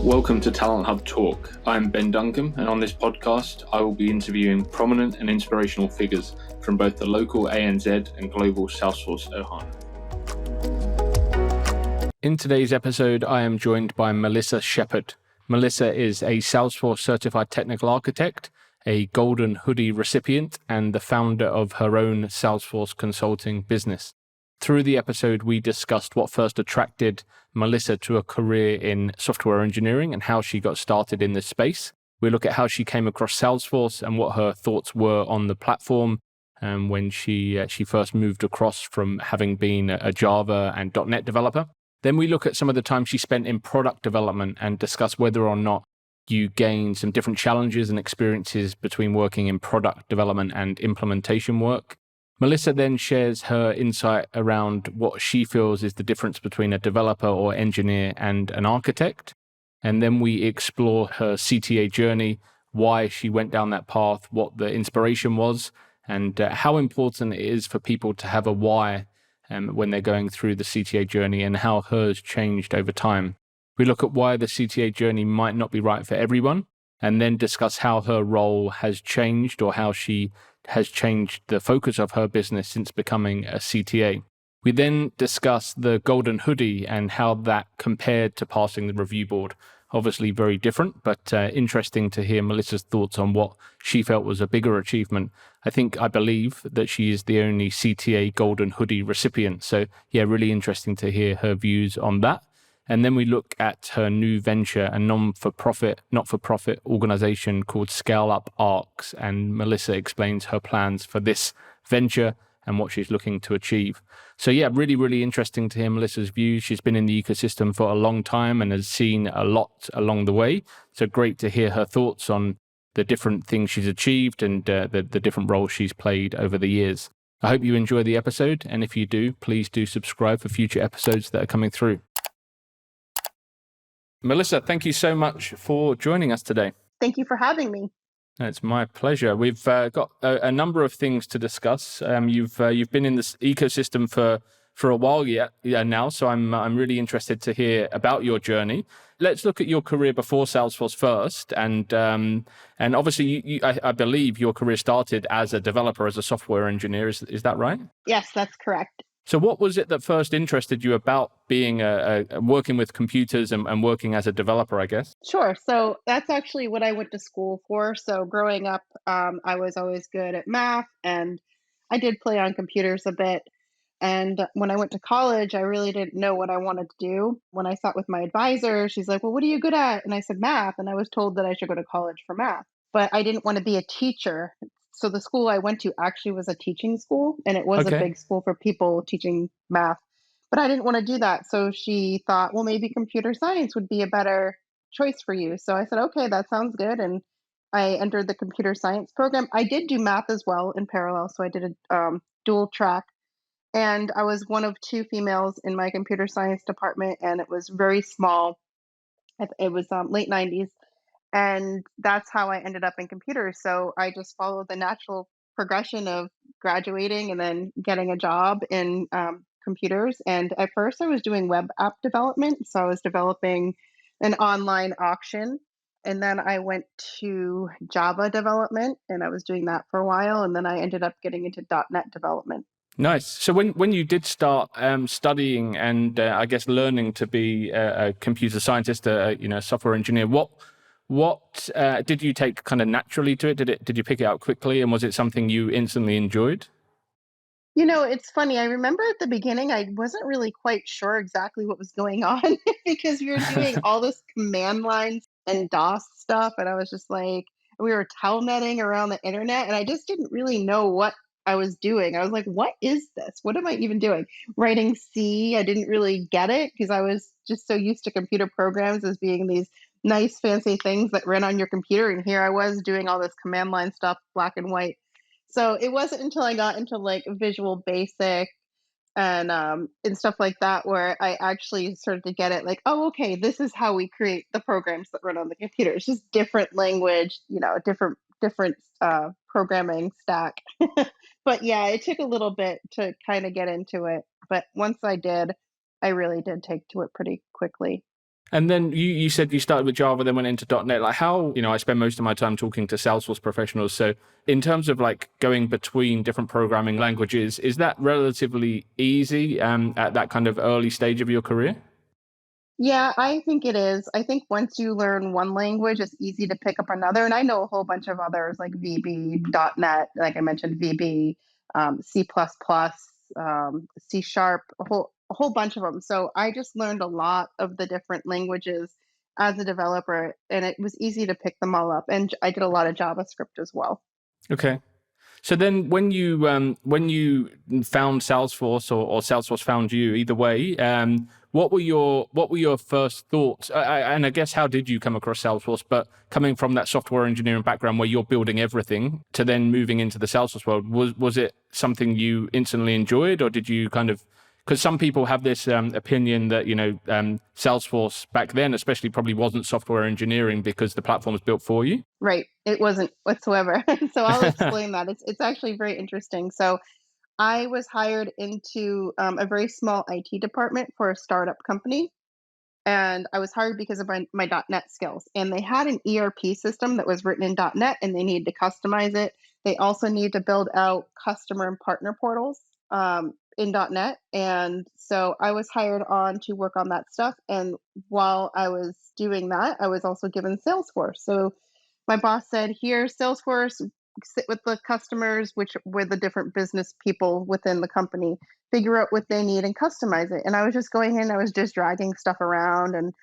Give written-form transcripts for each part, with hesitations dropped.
Welcome to Talent Hub Talk. I'm Ben Duncan, and on this podcast, I will be interviewing prominent and inspirational figures from both the local ANZ and global Salesforce Ohana. In today's episode, I am joined by Melissa Shepard. Melissa is a Salesforce Certified Technical Architect, a Golden Hoodie recipient, and the founder of her own Salesforce consulting business. Through the episode, we discussed what first attracted Melissa to a career in software engineering and how she got started in this space. We look at how she came across Salesforce and what her thoughts were on the platform when she first moved across from having been a Java and .NET developer. Then we look at some of the time she spent in product development and discuss whether or not you gain some different challenges and experiences between working in product development and implementation work. Melissa then shares her insight around what she feels is the difference between a developer or engineer and an architect. And then we explore her CTA journey, why she went down that path, what the inspiration was, and how important it is for people to have a why when they're going through the CTA journey and how hers changed over time. We look at why the CTA journey might not be right for everyone, and then discuss how her role has changed or how she has changed the focus of her business since becoming a CTA. We then discuss the Golden Hoodie and how that compared to passing the review board. Obviously very different, but interesting to hear Melissa's thoughts on what she felt was a bigger achievement. I believe that she is the only CTA Golden Hoodie recipient. So yeah, really interesting to hear her views on that. And then we look at her new venture, a not-for-profit organization called ScaleUp Archs, and Melissa explains her plans for this venture and what she's looking to achieve. So yeah, really, really interesting to hear Melissa's views. She's been in the ecosystem for a long time and has seen a lot along the way. So great to hear her thoughts on the different things she's achieved and the different roles she's played over the years. I hope you enjoy the episode, and if you do, please do subscribe for future episodes that are coming through. Melissa, thank you so much for joining us today. Thank you for having me. It's my pleasure. We've got a number of things to discuss. You've been in this ecosystem for a while now, so I'm really interested to hear about your journey. Let's look at your career before Salesforce first, and obviously I believe your career started as a developer, as a software engineer. Is that right? Yes, that's correct. So what was it that first interested you about being working with computers and working as a developer, I guess? Sure. So that's actually what I went to school for. So growing up, I was always good at math, and I did play on computers a bit. And when I went to college, I really didn't know what I wanted to do. When I sat with my advisor, she's like, well, what are you good at? And I said, math. And I was told that I should go to college for math. But I didn't want to be a teacher. So the school I went to actually was a teaching school, and it was a big school for people teaching math. But I didn't want to do that. So she thought, well, maybe computer science would be a better choice for you. So I said, okay, that sounds good. And I entered the computer science program. I did do math as well in parallel. So I did a dual track. And I was one of two females in my computer science department, and it was very small. It was late 90s. And that's how I ended up in computers. So I just followed the natural progression of graduating and then getting a job in computers. And at first I was doing web app development. So I was developing an online auction. And then I went to Java development, and I was doing that for a while. And then I ended up getting into .NET development. Nice. So when you did start studying and I guess learning to be a computer scientist, a software engineer, what did you take kind of naturally to it? Did you pick it up quickly, and was it something you instantly enjoyed? You know, it's funny. I remember at the beginning, I wasn't really quite sure exactly what was going on because we were doing all this command lines and DOS stuff. And I was just like, we were telnetting around the internet, and I just didn't really know what I was doing. I was like, what is this? What am I even doing? Writing C, I didn't really get it because I was just so used to computer programs as being these nice, fancy things that run on your computer. And here I was doing all this command line stuff, black and white. So it wasn't until I got into like Visual Basic and stuff like that where I actually started to get it. Like, oh, okay, this is how we create the programs that run on the computer. It's just different language, different programming stack. But yeah, it took a little bit to kind of get into it. But once I did, I really did take to it pretty quickly. And then you said you started with Java, then went into .NET. Like how, I spend most of my time talking to Salesforce professionals. So in terms of like going between different programming languages, is that relatively easy at that kind of early stage of your career? Yeah, I think it is. I think once you learn one language, it's easy to pick up another. And I know a whole bunch of others like VB, .NET, like I mentioned, VB, C++, C Sharp, a whole bunch of them. So I just learned a lot of the different languages as a developer, and it was easy to pick them all up. And I did a lot of JavaScript as well. Okay. So then when you found Salesforce or Salesforce found you, either way, what were your first thoughts? And I guess how did you come across Salesforce? But coming from that software engineering background where you're building everything to then moving into the Salesforce world, was it something you instantly enjoyed, or did you kind of, because some people have this opinion that Salesforce back then especially probably wasn't software engineering because the platform was built for you. Right. It wasn't whatsoever. So I'll explain that. It's actually very interesting. So I was hired into a very small IT department for a startup company. And I was hired because of my .NET skills. And they had an ERP system that was written in .NET, and they needed to customize it. They also need to build out customer and partner portals in .NET. And so I was hired on to work on that stuff. And while I was doing that, I was also given Salesforce. So my boss said, here, Salesforce, sit with the customers, which were the different business people within the company, figure out what they need and customize it. And I was just going in, I was just dragging stuff around, and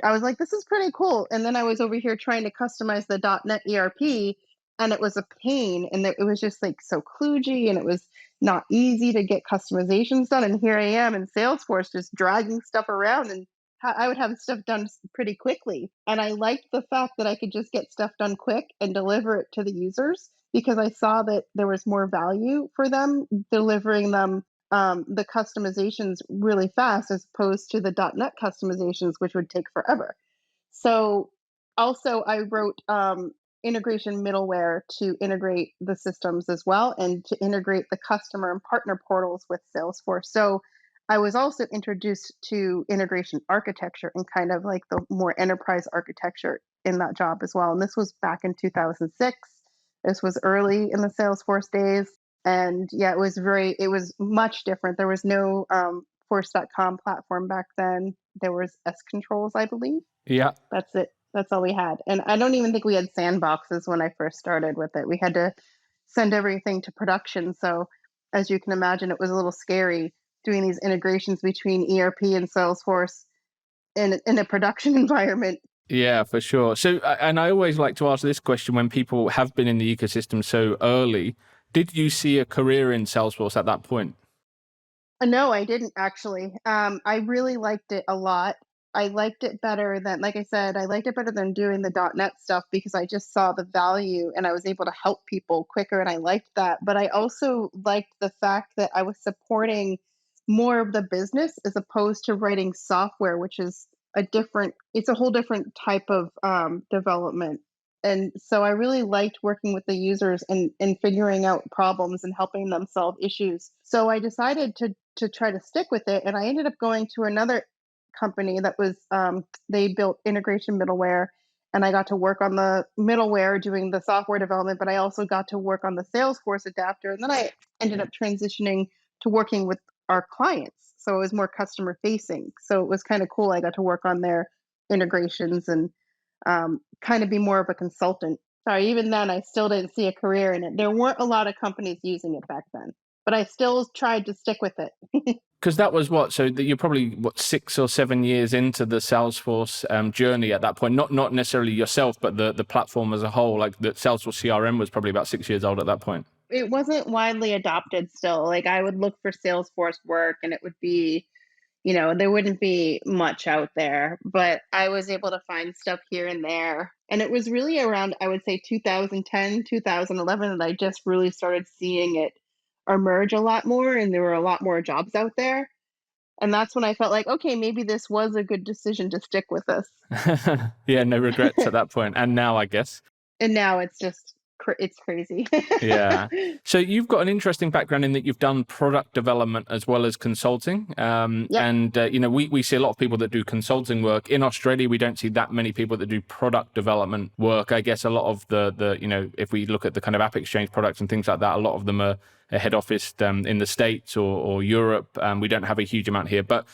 I was like, this is pretty cool. And then I was over here trying to customize the .NET ERP, and it was a pain. And it was just like so kludgy, and it was not easy to get customizations done. And here I am in Salesforce just dragging stuff around, and I would have stuff done pretty quickly. And I liked the fact that I could just get stuff done quick and deliver it to the users, because I saw that there was more value for them delivering them the customizations really fast as opposed to the .NET customizations, which would take forever. So also I wrote integration middleware to integrate the systems as well, and to integrate the customer and partner portals with Salesforce. So I was also introduced to integration architecture and kind of like the more enterprise architecture in that job as well. And this was back in 2006. This was early in the Salesforce days. And yeah, it was much different. There was no force.com platform back then. There was S controls, I believe. Yeah. That's it. That's all we had. And I don't even think we had sandboxes when I first started with it. We had to send everything to production. So as you can imagine, it was a little scary doing these integrations between ERP and Salesforce in a production environment. Yeah, for sure. So, and I always like to ask this question when people have been in the ecosystem so early. Did you see a career in Salesforce at that point? No, I didn't actually. I really liked it a lot. I liked it better than, like I said, I liked it better than doing the .NET stuff, because I just saw the value and I was able to help people quicker, and I liked that. But I also liked the fact that I was supporting more of the business as opposed to writing software, which is it's a whole different type of development. And so I really liked working with the users and figuring out problems and helping them solve issues. So I decided to try to stick with it, and I ended up going to another company that was they built integration middleware, and I got to work on the middleware doing the software development, but I also got to work on the Salesforce adapter, and then I ended up transitioning to working with our clients. So it was more customer facing. So it was kind of cool. I got to work on their integrations and kind of be more of a consultant. Sorry, even then, I still didn't see a career in it. There weren't a lot of companies using it back then, but I still tried to stick with it. Because that was what, so that you're probably 6 or 7 years into the Salesforce journey at that point. Not necessarily yourself, but the platform as a whole. Like the Salesforce CRM was probably about 6 years old at that point. It wasn't widely adopted still. Like I would look for Salesforce work, and it would be, there wouldn't be much out there, but I was able to find stuff here and there. And it was really around, I would say 2010, 2011, that I just really started seeing it emerge a lot more, and there were a lot more jobs out there. And that's when I felt like, okay, maybe this was a good decision to stick with this. Yeah, no regrets at that point. And now, I guess. And now it's just it's crazy. Yeah. So you've got an interesting background in that you've done product development as well as consulting. Yep. We see a lot of people that do consulting work. In Australia, we don't see that many people that do product development work. I guess a lot of if we look at the kind of App Exchange products and things like that, a lot of them are head office in the States or Europe. We don't have a huge amount here. But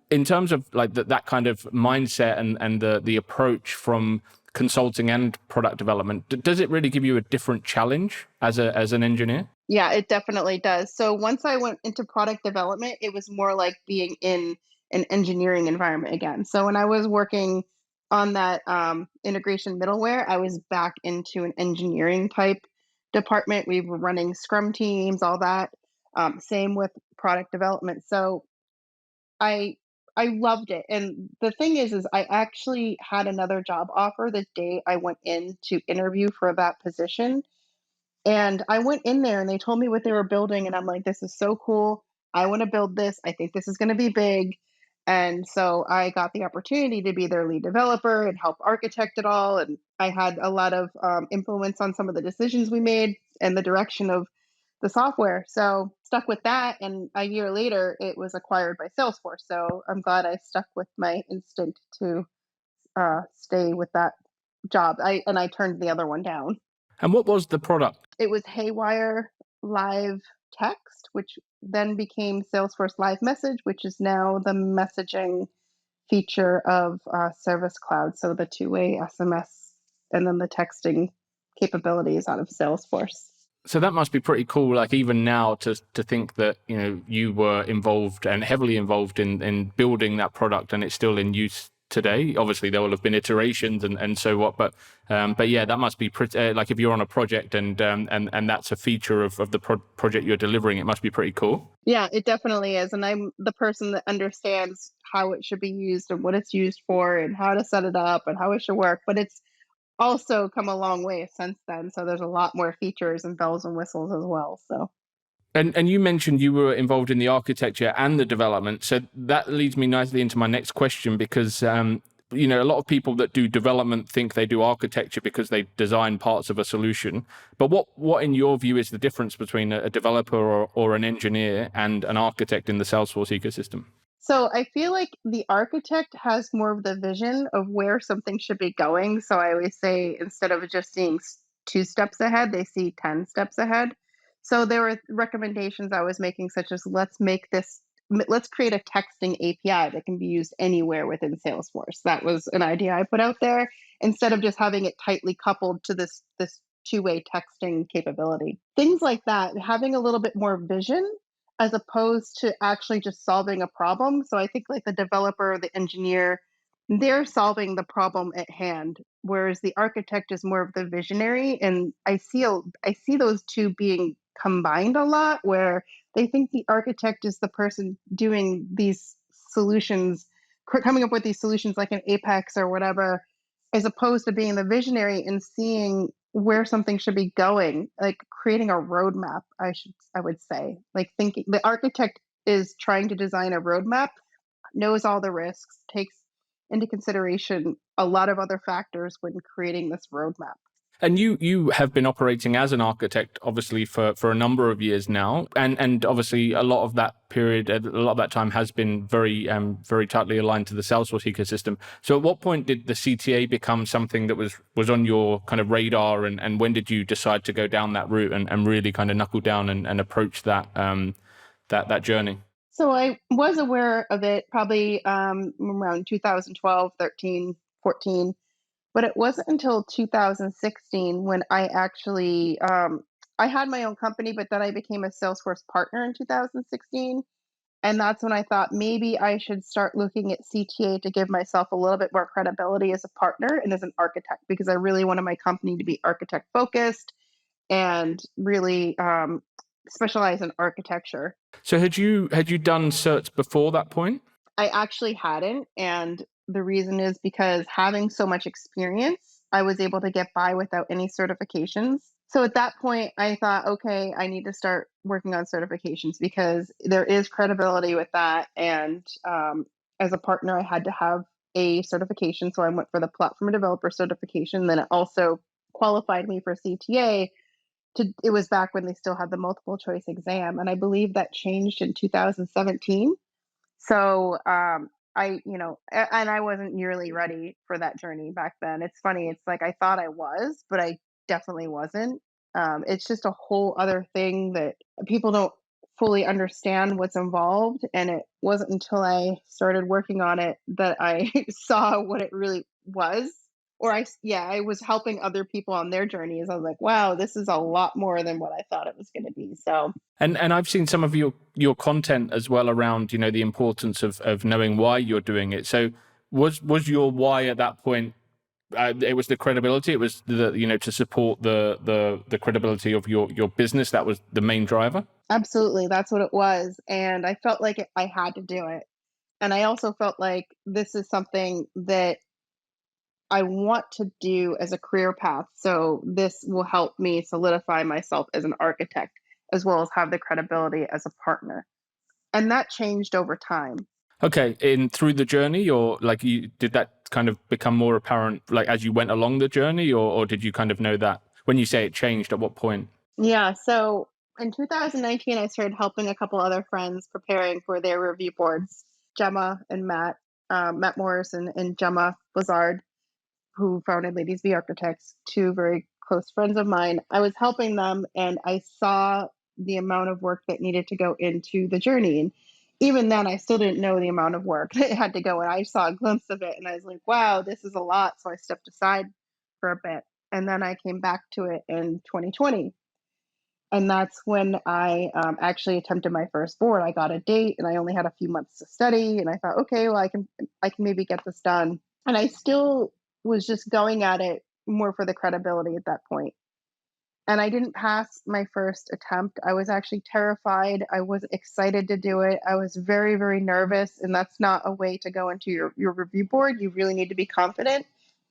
in terms of like that kind of mindset and the approach from consulting and product development, does it really give you a different challenge as an engineer? Yeah, it definitely does. So once I went into product development, it was more like being in an engineering environment again. So when I was working on that integration middleware, I was back into an engineering type department. We were running Scrum teams, all that. Same with product development. So I I loved it. And the thing is I actually had another job offer the day I went in to interview for that position. And I went in there and they told me what they were building, and I'm like, this is so cool. I want to build this. I think this is going to be big. And so I got the opportunity to be their lead developer and help architect it all. And I had a lot of influence on some of the decisions we made and the direction of the software. So stuck with that. And a year later, it was acquired by Salesforce. So I'm glad I stuck with my instinct to stay with that job. I turned the other one down. And what was the product? It was Haywire Live Text, which then became Salesforce Live Message, which is now the messaging feature of Service Cloud. So the two-way SMS and then the texting capabilities out of Salesforce. So that must be pretty cool. Like even now, to think that you were involved and heavily involved in building that product, and it's still in use today. Obviously, there will have been iterations and so what, but yeah, that must be pretty. Like if you're on a project and that's a feature of the project you're delivering, it must be pretty cool. Yeah, it definitely is, and I'm the person that understands how it should be used and what it's used for, and how to set it up and how it should work. But it's also come a long way since then. So there's a lot more features and bells and whistles as well. So. And you mentioned you were involved in the architecture and the development. So that leads me nicely into my next question, because a lot of people that do development think they do architecture because they design parts of a solution. But what in your view is the difference between a developer or an engineer and an architect in the Salesforce ecosystem? So I feel like the architect has more of the vision of where something should be going. So I always say instead of just seeing 2 steps ahead, they see 10 steps ahead. So there were recommendations I was making, such as let's create a texting API that can be used anywhere within Salesforce. That was an idea I put out there instead of just having it tightly coupled to this two-way texting capability. Things like that, having a little bit more vision as opposed to actually just solving a problem. So I think like the developer, the engineer, they're solving the problem at hand, whereas the architect is more of the visionary. And I see those two being combined a lot, where they think the architect is the person doing these solutions, coming up with these solutions like an Apex or whatever, as opposed to being the visionary and seeing where something should be going, like creating a roadmap. I would say, like thinking the architect is trying to design a roadmap, knows all the risks, takes into consideration a lot of other factors when creating this roadmap. And you have been operating as an architect, obviously, for a number of years now, and obviously a lot of that period, a lot of that time has been very tightly aligned to the Salesforce ecosystem. So, at what point did the CTA become something that was on your kind of radar, and when did you decide to go down that route and really kind of knuckle down and approach that that journey? So I was aware of it probably around 2012, 13, 14. But it wasn't until 2016 when I actually I had my own company, but then I became a Salesforce partner in 2016. And that's when I thought maybe I should start looking at CTA to give myself a little bit more credibility as a partner and as an architect, because I really wanted my company to be architect focused and really specialize in architecture. So, had you done certs before that point? I actually hadn't. And the reason is because having so much experience, I was able to get by without any certifications. So at that point, I thought, okay, I need to start working on certifications because there is credibility with that. And as a partner, I had to have a certification. So I went for the platform developer certification. Then it also qualified me for CTA. It was back when they still had the multiple choice exam, and I believe that changed in 2017. So and I wasn't nearly ready for that journey back then. It's funny. It's like I thought I was, but I definitely wasn't. It's just a whole other thing that people don't fully understand what's involved. And it wasn't until I started working on it that I saw what it really was. Or I was helping other people on their journeys. I was like, wow, this is a lot more than what I thought it was going to be. So And I've seen some of your content as well around, the importance of knowing why you're doing it. So was your why at that point? It was the credibility. It was to support the credibility of your business. That was the main driver. absolutely, that's what it was. And I felt like I had to do it. And I also felt like this is something that I want to do as a career path. So this will help me solidify myself as an architect, as well as have the credibility as a partner. And that changed over time. Okay, through the journey, or like did that kind of become more apparent like as you went along the journey, or did you kind of know that when you say it changed, at what point? Yeah. So in 2019, I started helping a couple other friends preparing for their review boards, Gemma and Matt Morris and Gemma Lazard, who founded Ladies Be Architects, two very close friends of mine. I was helping them and I saw the amount of work that needed to go into the journey. And even then, I still didn't know the amount of work that had to go in. I saw a glimpse of it and I was like, wow, this is a lot. So I stepped aside for a bit. And then I came back to it in 2020. And that's when I actually attempted my first board. I got a date and I only had a few months to study. And I thought, okay, well, I can maybe get this done. And I still was just going at it more for the credibility at that point. And I didn't pass my first attempt. I was actually terrified. I was excited to do it. I was very, very nervous. And that's not a way to go into your review board. You really need to be confident.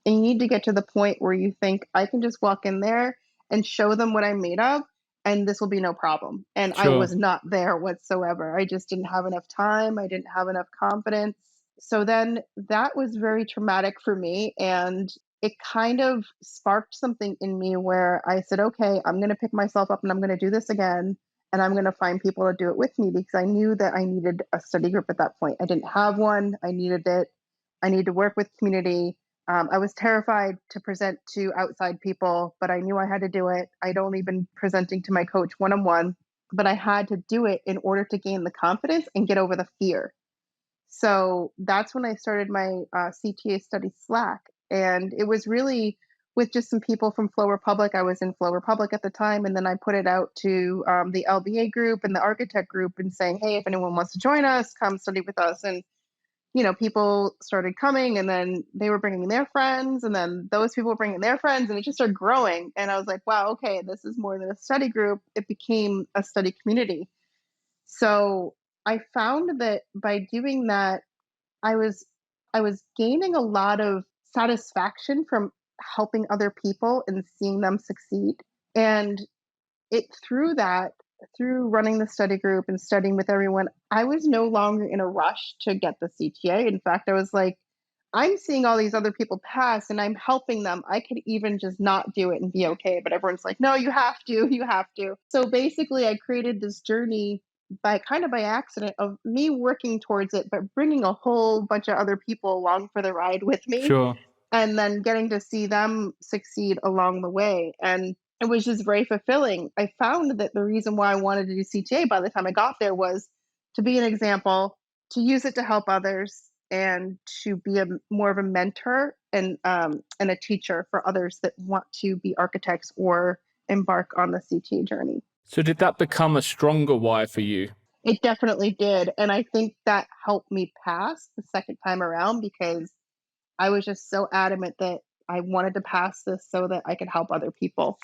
And you need to get to the point where you think, I can just walk in there and show them what I'm made of, and this will be no problem. And I Sure. was not there whatsoever. I just didn't have enough time. I didn't have enough confidence. So then that was very traumatic for me. And it kind of sparked something in me where I said, okay, I'm going to pick myself up and I'm going to do this again. And I'm going to find people to do it with me, because I knew that I needed a study group at that point. I didn't have one. I needed it. I need to work with community. I was terrified to present to outside people, but I knew I had to do it. I'd only been presenting to my coach one-on-one, but I had to do it in order to gain the confidence and get over the fear. So that's when I started my CTA study Slack. And it was really with just some people from Flow Republic. I was in Flow Republic at the time. And then I put it out to the LBA group and the architect group and saying, hey, if anyone wants to join us, come study with us. And people started coming, and then they were bringing their friends, and then those people were bringing their friends, and it just started growing. And I was like, wow, okay, this is more than a study group. It became a study community. So I found that by doing that, I was I was gaining a lot of satisfaction from helping other people and seeing them succeed. And it through running the study group and studying with everyone, I was no longer in a rush to get the CTA. In fact, I was like, I'm seeing all these other people pass and I'm helping them. I could even just not do it and be okay. But everyone's like, no, you have to, you have to. So basically, I created this journey by accident of me working towards it, but bringing a whole bunch of other people along for the ride with me, Sure. and then getting to see them succeed along the way. And it was just very fulfilling. I found that the reason why I wanted to do CTA by the time I got there was to be an example, to use it to help others, and to be more of a mentor and a teacher for others that want to be architects or embark on the CTA journey. So did that become a stronger why for you? It definitely did. And I think that helped me pass the second time around, because I was just so adamant that I wanted to pass this so that I could help other people.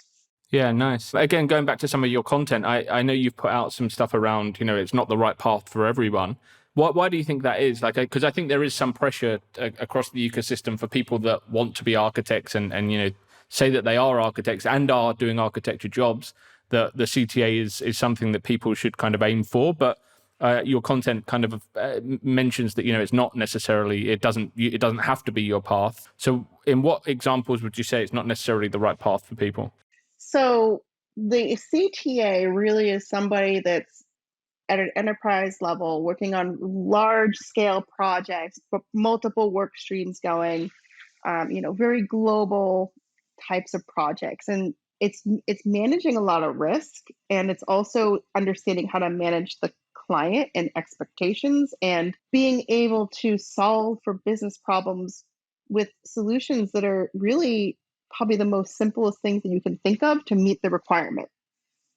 Yeah, nice. Again, going back to some of your content, I know you've put out some stuff around, it's not the right path for everyone. Why do you think that is? Like, because I think there is some pressure across the ecosystem for people that want to be architects and say that they are architects and are doing architecture jobs, that the CTA is something that people should kind of aim for. But your content kind of mentions that it's not necessarily, it doesn't have to be your path. So in what examples would you say it's not necessarily the right path for people? So the CTA really is somebody that's at an enterprise level working on large scale projects, but multiple work streams going, very global types of projects. And it's managing a lot of risk, and it's also understanding how to manage the client and expectations, and being able to solve for business problems with solutions that are really probably the most simplest things that you can think of to meet the requirement,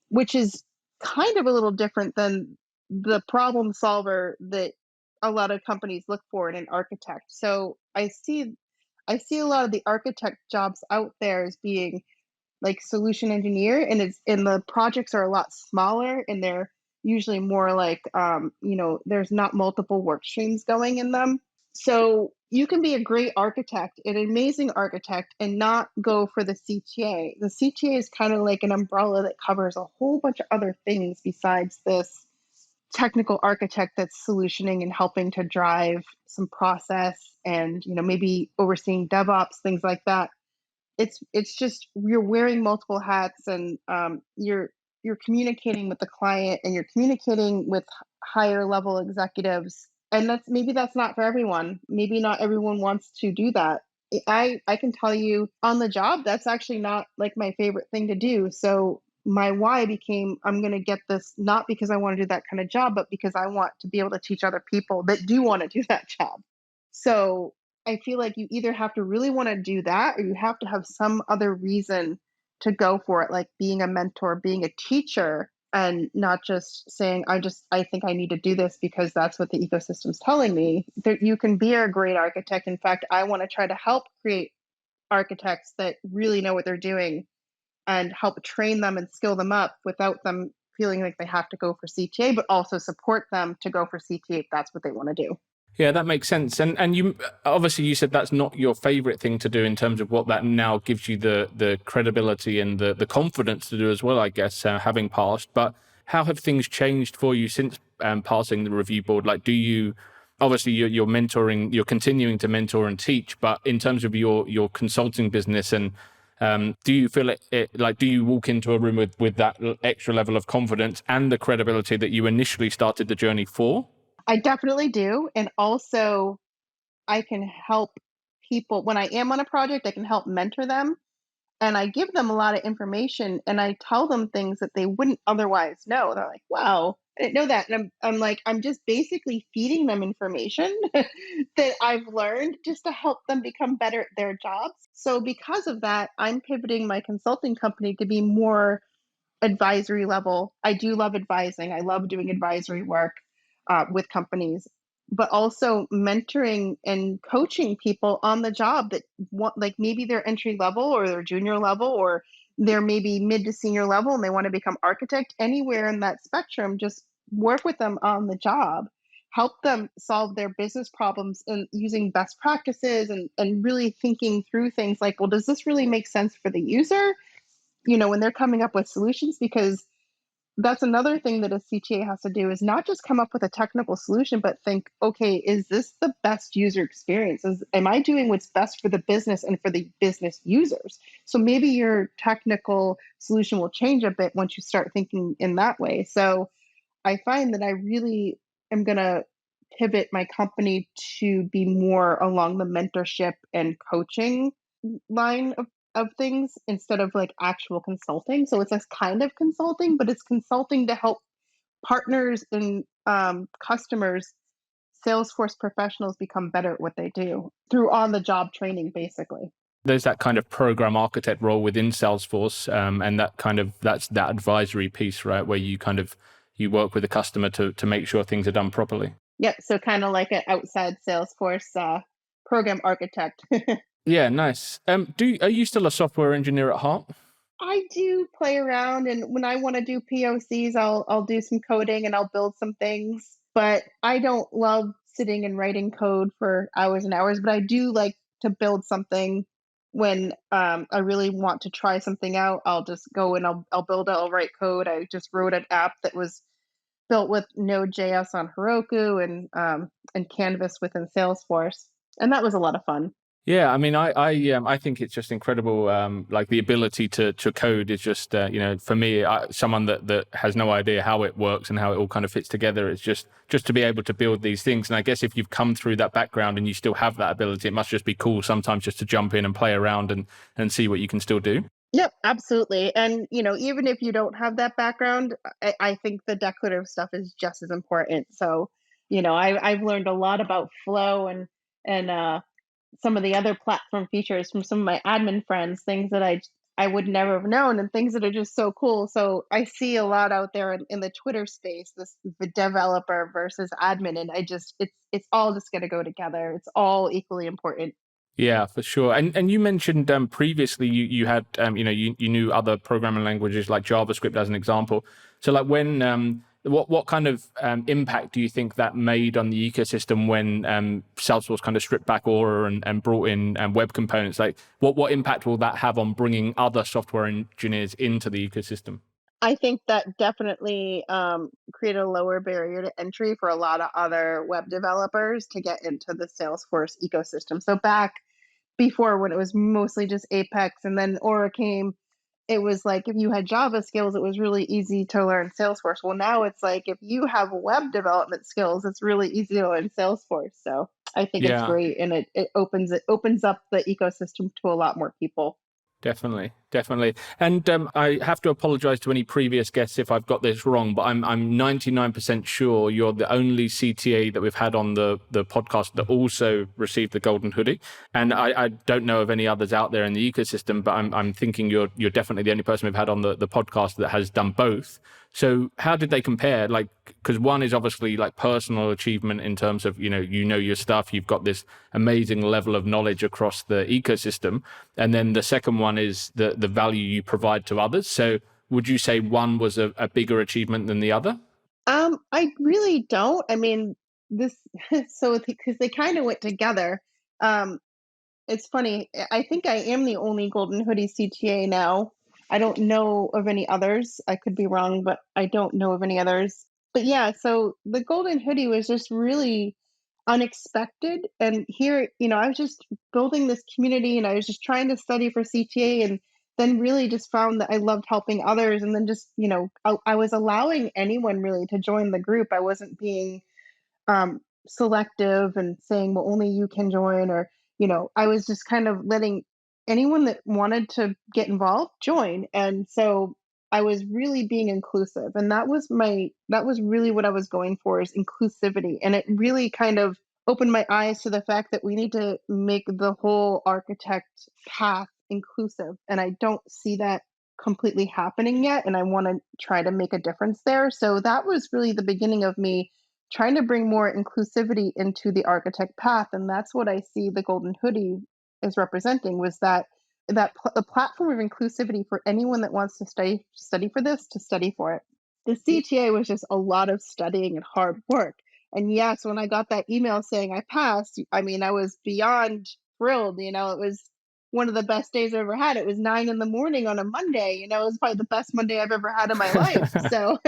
which is kind of a little different than the problem solver that a lot of companies look for in an architect. So I see a lot of the architect jobs out there as being like solution engineer, and the projects are a lot smaller, and they're usually more like there's not multiple work streams going in them. So you can be a great architect, an amazing architect, and not go for the CTA. The CTA is kind of like an umbrella that covers a whole bunch of other things besides this technical architect that's solutioning and helping to drive some process, and maybe overseeing DevOps, things like that. It's just you're wearing multiple hats, and you're communicating with the client, and you're communicating with higher level executives, and that's not for everyone. Maybe not everyone wants to do that. I can tell you on the job that's actually not like my favorite thing to do. So my why became, I'm going to get this not because I want to do that kind of job, but because I want to be able to teach other people that do want to do that job. So I feel like you either have to really want to do that, or you have to have some other reason to go for it, like being a mentor, being a teacher, and not just saying, I think I need to do this because that's what the ecosystem's telling me. That you can be a great architect. In fact, I want to try to help create architects that really know what they're doing and help train them and skill them up without them feeling like they have to go for CTA, but also support them to go for CTA if that's what they want to do. Yeah, that makes sense. And you obviously you said that's not your favorite thing to do in terms of what that now gives you the credibility and the confidence to do as well, I guess, having passed. But how have things changed for you since passing the review board? Like, do you obviously you're mentoring, you're continuing to mentor and teach, but in terms of your consulting business, and do you feel it like, do you walk into a room with that extra level of confidence and the credibility that you initially started the journey for? I definitely do. And also, I can help people when I am on a project, I can help mentor them, and I give them a lot of information, and I tell them things that they wouldn't otherwise know. They're like, wow, I didn't know that. And I'm like, I'm just basically feeding them information that I've learned just to help them become better at their jobs. So because of that, I'm pivoting my consulting company to be more advisory level. I do love advising. I love doing advisory work with companies, but also mentoring and coaching people on the job that want, like maybe they're entry level or they're junior level, or they're maybe mid to senior level and they want to become architect. Anywhere in that spectrum, just work with them on the job, help them solve their business problems and using best practices, and really thinking through things like, well, does this really make sense for the user? When they're coming up with solutions, because that's another thing that a CTA has to do is not just come up with a technical solution, but think, okay, is this the best user experience? Am I doing what's best for the business and for the business users? So maybe your technical solution will change a bit once you start thinking in that way. So I find that I really am going to pivot my company to be more along the mentorship and coaching line of things instead of like actual consulting. So it's a kind of consulting, but it's consulting to help partners and customers, Salesforce professionals become better at what they do through on the job training, basically. There's that kind of program architect role within Salesforce, and that's that advisory piece, right, where you work with the customer to make sure things are done properly. Yeah, so kind of like an outside Salesforce program architect. Yeah, nice. Are you still a software engineer at heart? I do play around, and when I want to do POCs, I'll do some coding and I'll build some things. But I don't love sitting and writing code for hours and hours. But I do like to build something when I really want to try something out. I'll just go and I'll build it. I'll write code. I just wrote an app that was built with Node.js on Heroku and Canvas within Salesforce, and that was a lot of fun. Yeah, I mean, I think it's just incredible. Like the ability to code is just, for me, someone that has no idea how it works and how it all kind of fits together. It's just to be able to build these things. And I guess if you've come through that background and you still have that ability, it must just be cool sometimes just to jump in and play around and see what you can still do. Yep, absolutely. And even if you don't have that background, I think the declarative stuff is just as important. So, I've learned a lot about flow and some of the other platform features from some of my admin friends, things that I would never have known, and things that are just so cool. So I see a lot out there in the Twitter space, the developer versus admin, and it's all just going to go together. It's all equally important. Yeah, for sure. And you mentioned previously you had you knew other programming languages like JavaScript as an example. So like when what kind of impact do you think that made on the ecosystem when Salesforce kind of stripped back Aura and brought in web components? Like what impact will that have on bringing other software engineers into the ecosystem? I think that definitely created a lower barrier to entry for a lot of other web developers to get into the Salesforce ecosystem. So back before, when it was mostly just Apex and then Aura came, it was like if you had Java skills, it was really easy to learn Salesforce. Well, now it's like if you have web development skills, it's really easy to learn Salesforce. So I think it's Yeah. great, and it opens up the ecosystem to a lot more people. Definitely, definitely. And I have to apologize to any previous guests if I've got this wrong, but I'm 99% sure you're the only CTA that we've had on the podcast that also received the Golden Hoodie. And I don't know of any others out there in the ecosystem, but I'm thinking you're definitely the only person we've had on the podcast that has done both. So how did they compare? Like, because one is obviously like personal achievement in terms of, you know your stuff, you've got this amazing level of knowledge across the ecosystem. And then the second one is the value you provide to others. So would you say one was a bigger achievement than the other? I really don't. I mean, this so because they kind of went together. Um, It's funny. I think I am the only Golden Hoodie CTA now. I don't know of any others. I could be wrong, but I don't know of any others. But yeah, so the Golden Hoodie was just really unexpected. And here, I was just building this community and I was just trying to study for CTA, and then really just found that I loved helping others. And then just, I was allowing anyone really to join the group. I wasn't being selective and saying, well, only you can join, or, I was just kind of letting anyone that wanted to get involved join. And so I was really being inclusive. And that was really what I was going for, is inclusivity. And it really kind of opened my eyes to the fact that we need to make the whole architect path inclusive. And I don't see that completely happening yet. And I want to try to make a difference there. So that was really the beginning of me trying to bring more inclusivity into the architect path. And that's what I see the Golden Hoodie is representing, was the platform of inclusivity for anyone that wants to study for this, to study for it. The CTA was just a lot of studying and hard work. And yes, when I got that email saying I passed, I mean, I was beyond thrilled. It was one of the best days I've ever had. It was 9 in the morning on a Monday. It was probably the best Monday I've ever had in my life. So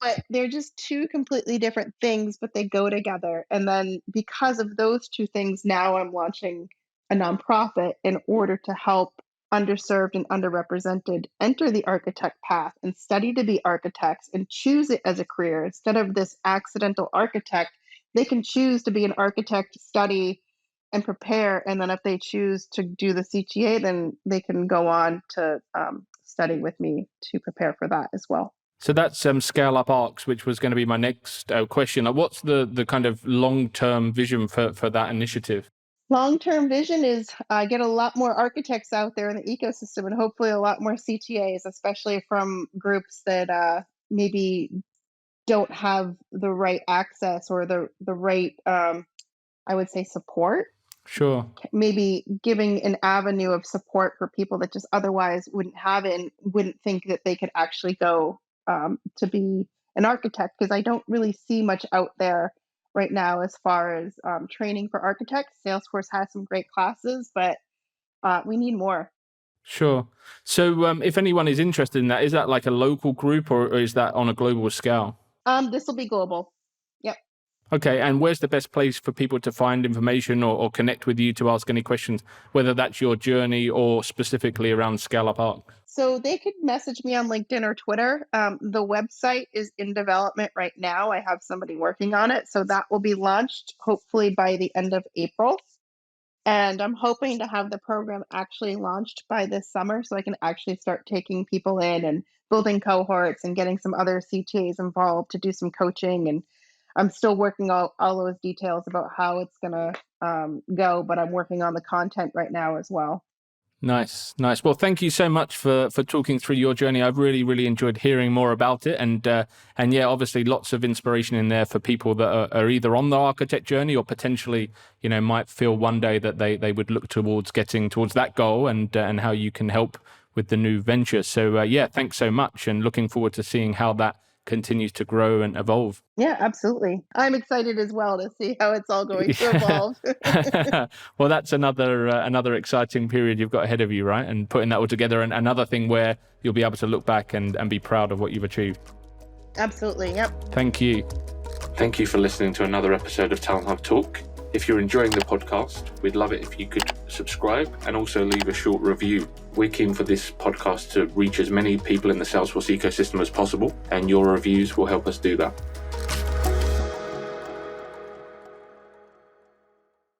but they're just two completely different things, but they go together. And then because of those two things, now I'm launching a nonprofit in order to help underserved and underrepresented enter the architect path and study to be architects and choose it as a career instead of this accidental architect. They can choose to be an architect, study and prepare. And then if they choose to do the CTA, then they can go on to study with me to prepare for that as well. So that's ScaleUp Archs, which was going to be my next question. Like, what's the kind of long-term vision for that initiative? Long-term vision is get a lot more architects out there in the ecosystem, and hopefully a lot more CTAs, especially from groups that maybe don't have the right access or the right, I would say, support. Sure. Maybe giving an avenue of support for people that just otherwise wouldn't have it and wouldn't think that they could actually go to be an architect, because I don't really see much out there right now as far as training for architects. Salesforce has some great classes, but we need more. Sure. So if anyone is interested in that, is that like a local group or is that on a global scale? This will be global. Yep. Okay, and where's the best place for people to find information or connect with you to ask any questions, whether that's your journey or specifically around ScaleUp Arcs? So they could message me on LinkedIn or Twitter. The website is in development right now. I have somebody working on it. So that will be launched hopefully by the end of April. And I'm hoping to have the program actually launched by this summer so I can actually start taking people in and building cohorts and getting some other CTAs involved to do some coaching. And I'm still working all those details about how it's going to go, but I'm working on the content right now as well. Nice. Well, thank you so much for talking through your journey. I've really enjoyed hearing more about it, and yeah, obviously lots of inspiration in there for people that are either on the architect journey or potentially, might feel one day that they would look towards getting towards that goal, and how you can help with the new venture. So yeah, thanks so much, and looking forward to seeing how that continues to grow and evolve. Yeah, absolutely. I'm excited as well to see how it's all going to evolve. Well, that's another exciting period you've got ahead of you, right? And putting that all together, and another thing where you'll be able to look back and be proud of what you've achieved. Absolutely. Yep. Thank you. Thank you for listening to another episode of Talent Hub Talk. If you're enjoying the podcast, we'd love it if you could subscribe and also leave a short review. We're keen for this podcast to reach as many people in the Salesforce ecosystem as possible, and your reviews will help us do that.